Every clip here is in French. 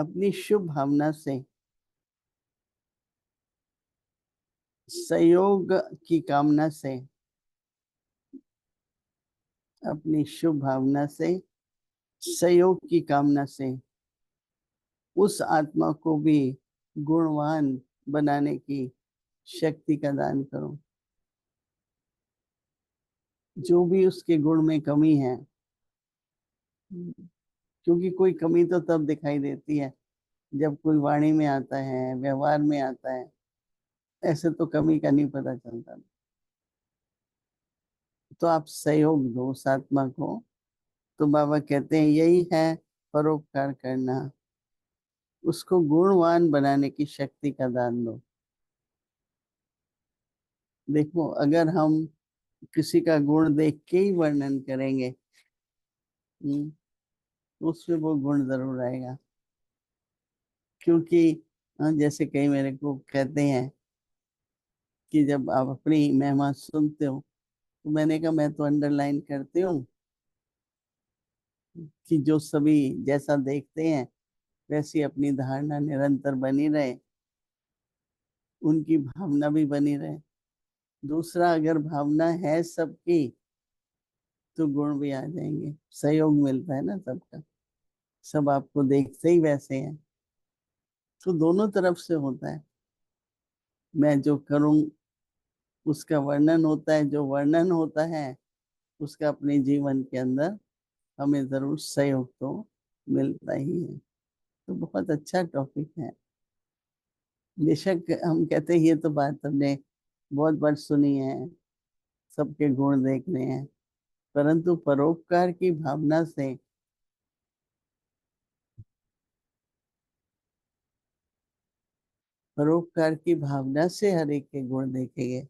अपनी शुभ भावना से सहयोग की कामना से, अपनी शुभ भावना से सहयोग की कामना से उस आत्मा को भी गुणवान बनाने की शक्ति का दान करो। जो भी उसके गुण में कमी है, क्योंकि कोई कमी तो तब दिखाई देती है जब कोई वाणी में आता है, व्यवहार में आता है, ऐसे तो कमी का नहीं पता चलता। तो आप सहयोग दो उस आत्मा को। तो बाबा कहते हैं यही है परोपकार करना, उसको गुणवान बनाने की शक्ति का दान दो। देखो, अगर हम किसी का गुण देख के ही वर्णन करेंगे, तो उसमें वो गुण जरूर आएगा। क्योंकि जैसे कई मेरे को कहते हैं कि जब आप अपनी महिमा सुनते हो, तो मैंने कहा मैं तो अंडरलाइन करती हूँ कि जो सभी जैसा देखते हैं वैसी अपनी धारणा निरंतर बनी रहे, उनकी भावना भी बनी रहे। दूसरा, अगर भावना है सबकी तो गुण भी आ जाएंगे, सहयोग मिलता है ना सबका, सब आपको देखते ही वैसे हैं। तो दोनों तरफ से होता है। मैं जो करूं उसका वर्णन होता है, जो वर्णन होता है उसका अपने जीवन के अंदर हमें जरूर सहयोग तो मिलता ही है। तो बहुत अच्छा टॉपिक है। बेशक हम कहते हैं ये तो बात हमने बहुत बार सुनी है, सबके गुण देखने हैं, परंतु परोपकार की भावना से, परोपकार की भावना से हर एक के गुण देखेंगे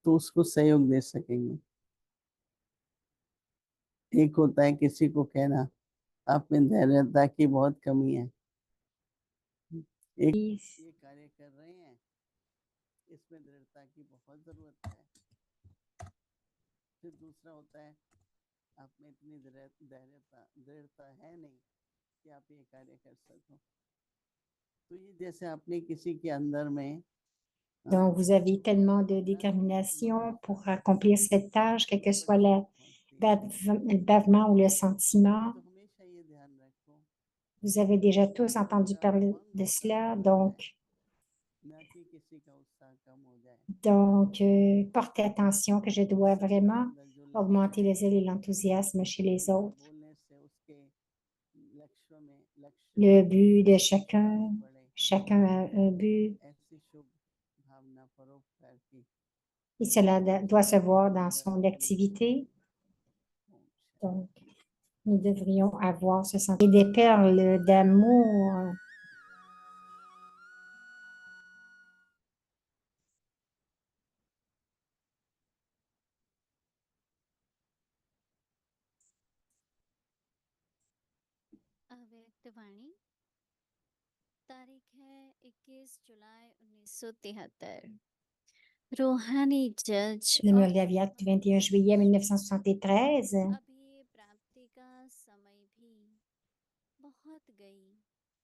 तो उसको सहयोग दे सकेंगे। एक होता है किसी को कहना आप में धैर्यता की बहुत कमी है, एक ये कार्य कर रहे हैं इसमें दृढ़ता की बहुत जरूरत है। फिर दूसरा होता है आप में इतनी धैर्यता दृढ़ता है नहीं कि आप ये कार्य कर सको। तो ये जैसे आपने किसी के अंदर में Donc, vous avez tellement de détermination pour accomplir cette tâche, quel que soit le bavement ou le sentiment. तो हमेशा ये ध्यान रखो Vous avez déjà tous entendu सबका parler उमंग de बढ़ता cela, चला जाए, ना कि किसी का उत्साह कम हो जाए। portez attention que je dois सबके vraiment अंदर जो लक्ष्य augmenter है, les zèle et l'enthousiasme chez les उनका autres. बोलने से उसके लक्ष्य Le में but de प्रकाश chacun, पड़े, chacun a un but, ऐसी शुभ भावना परोपकार की et cela doit se voir सबके dans अंदर son आनी चाहिए। activité. Donc, nous devrions avoir ce sentiment. Et des perles d'amour. अव्यक्तवाणी तारीख है 21 जुलाई 1973। रूहानी जज Le और Moldavia du 21 juillet 1973. अभी प्राप्ति का समय भी बहुत गई,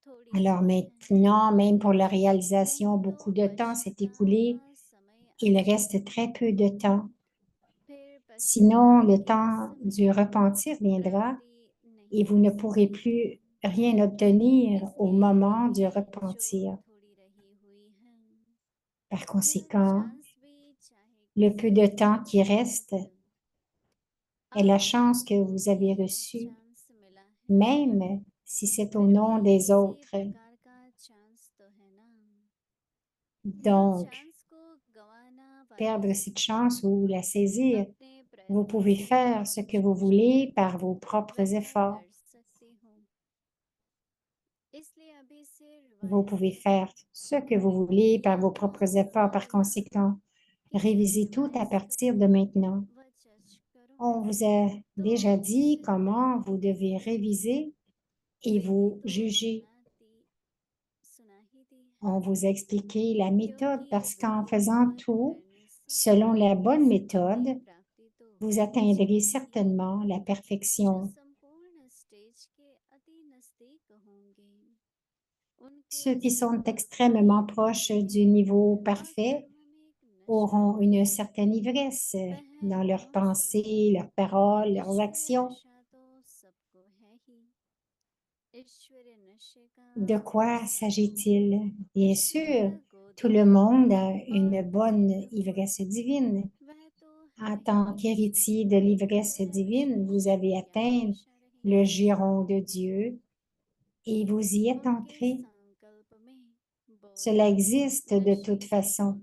थोड़ी Alors ही है। maintenant, même pour la réalisation, नहीं तो beaucoup de temps s'est écoulé. पश्चाताप का समय Il आएगा, reste très peu de temps. फिर Sinon, पश्चाताप le के temps समय du repentir viendra प्राप्ति et नहीं vous हो ne pourrez सकेगी। plus rien obtenir au इसलिए moment du अभी जो repentir. थोड़ी रही हुई है, Par यह conséquent, चांस भी चाहे le peu de किसी temps qui reste कारणवश est la आपको chance que vous avez यह reçue, चांस मिला है, même si c'est au फिर nom भी des किसी autres. प्रकार का चांस तो है ना। यह Donc, चांस को गंवाना वाले perdre cette chance ou la saisir, अपने vous प्रयत्नों pouvez से faire ce आप que vous जो चाहे voulez par vos propres वह efforts. कर सकते हो। इसलिए अभी से Vous रिवाइज pouvez करो, faire ce que vous voulez par vos देखो propres efforts. Par दोबारा, conséquent, फिर révisez tout à रिवाइज partir करो de maintenant. व जज करो। On vous a तो déjà dit comment शरीर vous devez réviser et मैंने vous तो juger. सुना ही दी On है, vous a expliqué la méthode क्योंकि parce qu'en faisant विधिवत tout करने से selon la bonne सबकी méthode, प्राप्ति तो vous हो ही atteindrez जाती है। certainement la जो perfection. संपूर्ण स्टेज के Ceux qui sont extrêmement proches du niveau parfait auront une certaine ivresse dans leurs pensées, leurs paroles, leurs actions. De quoi s'agit-il? Bien sûr, tout le monde a une bonne ivresse divine. En tant qu'héritier de l'ivresse divine, vous avez atteint le giron de Dieu et vous y êtes entré. Cela existe de toute façon.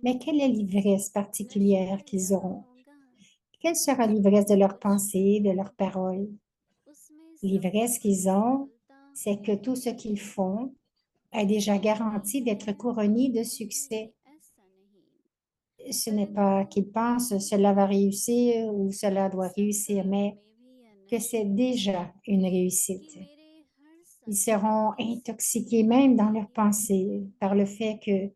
Mais quelle est l'ivresse particulière qu'ils auront? Quelle sera l'ivresse de leurs pensées, de leurs paroles? L'ivresse qu'ils ont, c'est que tout ce qu'ils font est déjà garanti d'être couronné de succès. Ce n'est pas qu'ils pensent cela va réussir ou cela doit réussir, mais que c'est déjà une réussite. Ils seront intoxiqués même dans leurs pensées par le fait que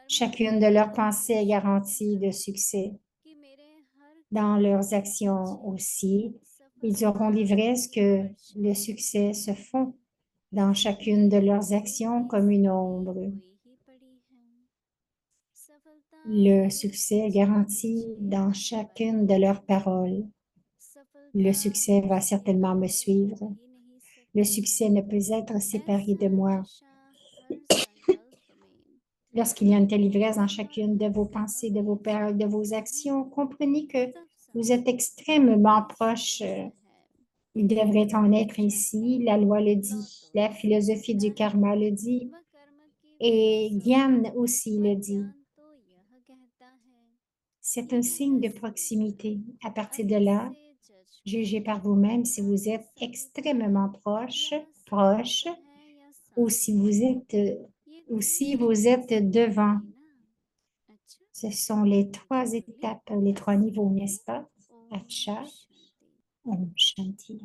chacune de leurs pensées est garantie de succès. Dans leurs actions aussi, ils auront l'ivresse que le succès se fond dans chacune de leurs actions comme une ombre. Le succès est garanti dans chacune de leurs paroles. Le succès va certainement me suivre. Le succès ne peut être séparé de moi. Lorsqu'il y a une telle ivresse dans chacune de vos pensées, de vos paroles, de vos actions, comprenez que vous êtes extrêmement proche. Il devrait en être ainsi. La loi le dit. La philosophie du karma le dit. Et Gyan aussi le dit. C'est un signe de proximité. À partir de là, jugez par vous-même si vous êtes extrêmement proche, ou si vous êtes devant. Ce sont les trois étapes, les trois niveaux, n'est-ce pas? Acha, Om Shanti.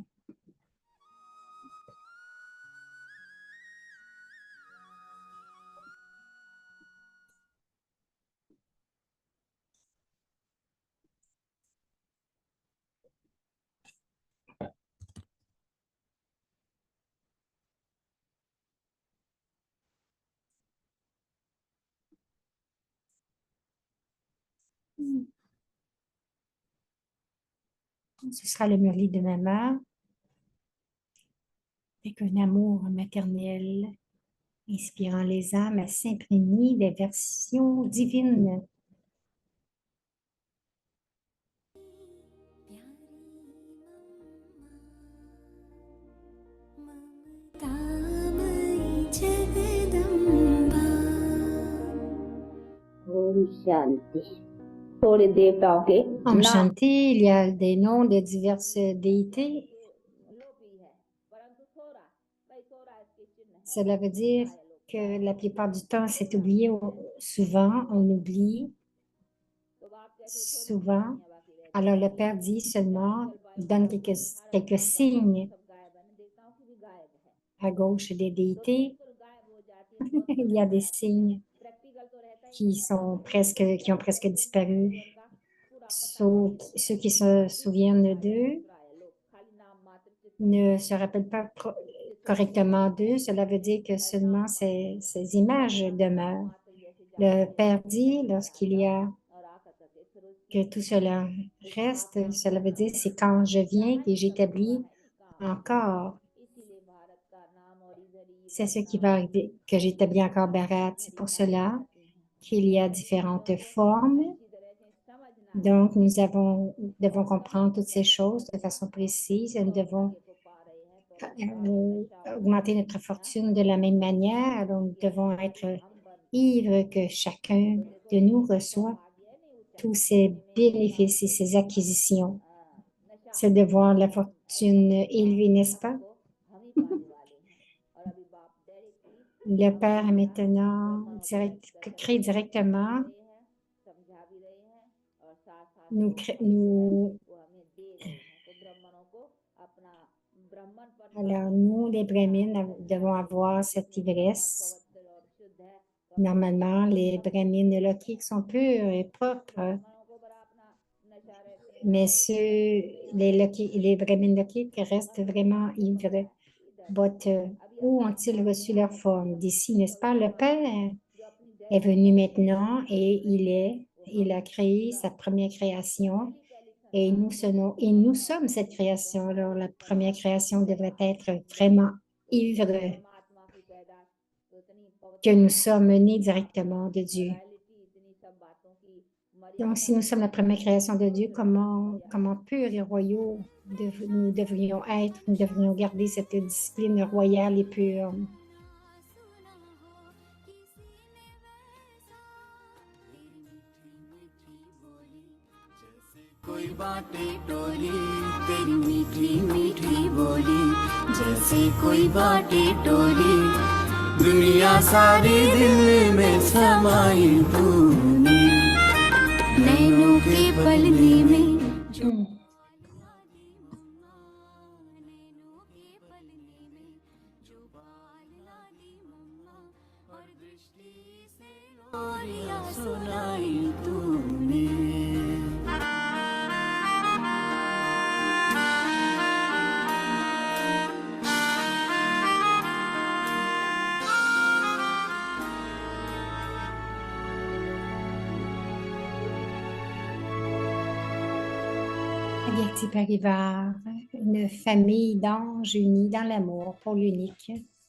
Ce sera le murli de Mama avec un amour maternel, inspirant les âmes à s'imprégner des versions divines. Om Shanti. Pour les dévots, Om Shanti, il y a des noms de diverses déités. Cela veut dire que la plupart du temps, c'est oublié. Souvent, on oublie. Souvent. Alors, le Père dit seulement, donne quelques signes à gauche des déités. Il y a des signes qui ont presque disparu. Ceux qui se souviennent d'eux ne se rappellent pas correctement d'eux. Cela veut dire que seulement ces images demeurent. Le Père dit, lorsqu'il y a que tout cela reste, cela veut dire c'est quand je viens et j'établis encore. C'est ce qui va arriver, que j'établis encore Bharat. C'est pour cela qu'il y a différentes formes. Donc, nous devons comprendre toutes ces choses de façon précise et nous devons augmenter notre fortune de la même manière. Donc, nous devons être ivres que chacun de nous reçoit tous ces bénéfices et ces acquisitions. C'est de voir la fortune élevée, n'est-ce pas? Le Père maintenant crée directement. Alors, nous, les Brahmines, devons avoir cette ivresse. Normalement, les Brahmines locales sont purs et propres. Mais les Brahmines locales restent vraiment ivres. Où ont-ils reçu leur forme? D'ici, n'est-ce pas? Le Père est venu maintenant et il a créé sa première création et nous sommes cette création. Alors, la première création devrait être vraiment ivre que nous sommes nés directement de Dieu. Donc, si nous sommes la première création de Dieu, comment purs et royaux nous devrions être? Nous devrions garder cette discipline royale et pure. कोई बाटे टोली तेरी मीठी मीठी बोली जैसे कोई बाटे टोली दुनिया सारी दिल में समाई तूने नैनों के पलने में जो नैनों के पलने में जो बाल लादी मम्मा और दृष्टि से लोरिया सुनाई तूने Agati Parivar, une famille d'anges unis dans l'amour pour l'unique.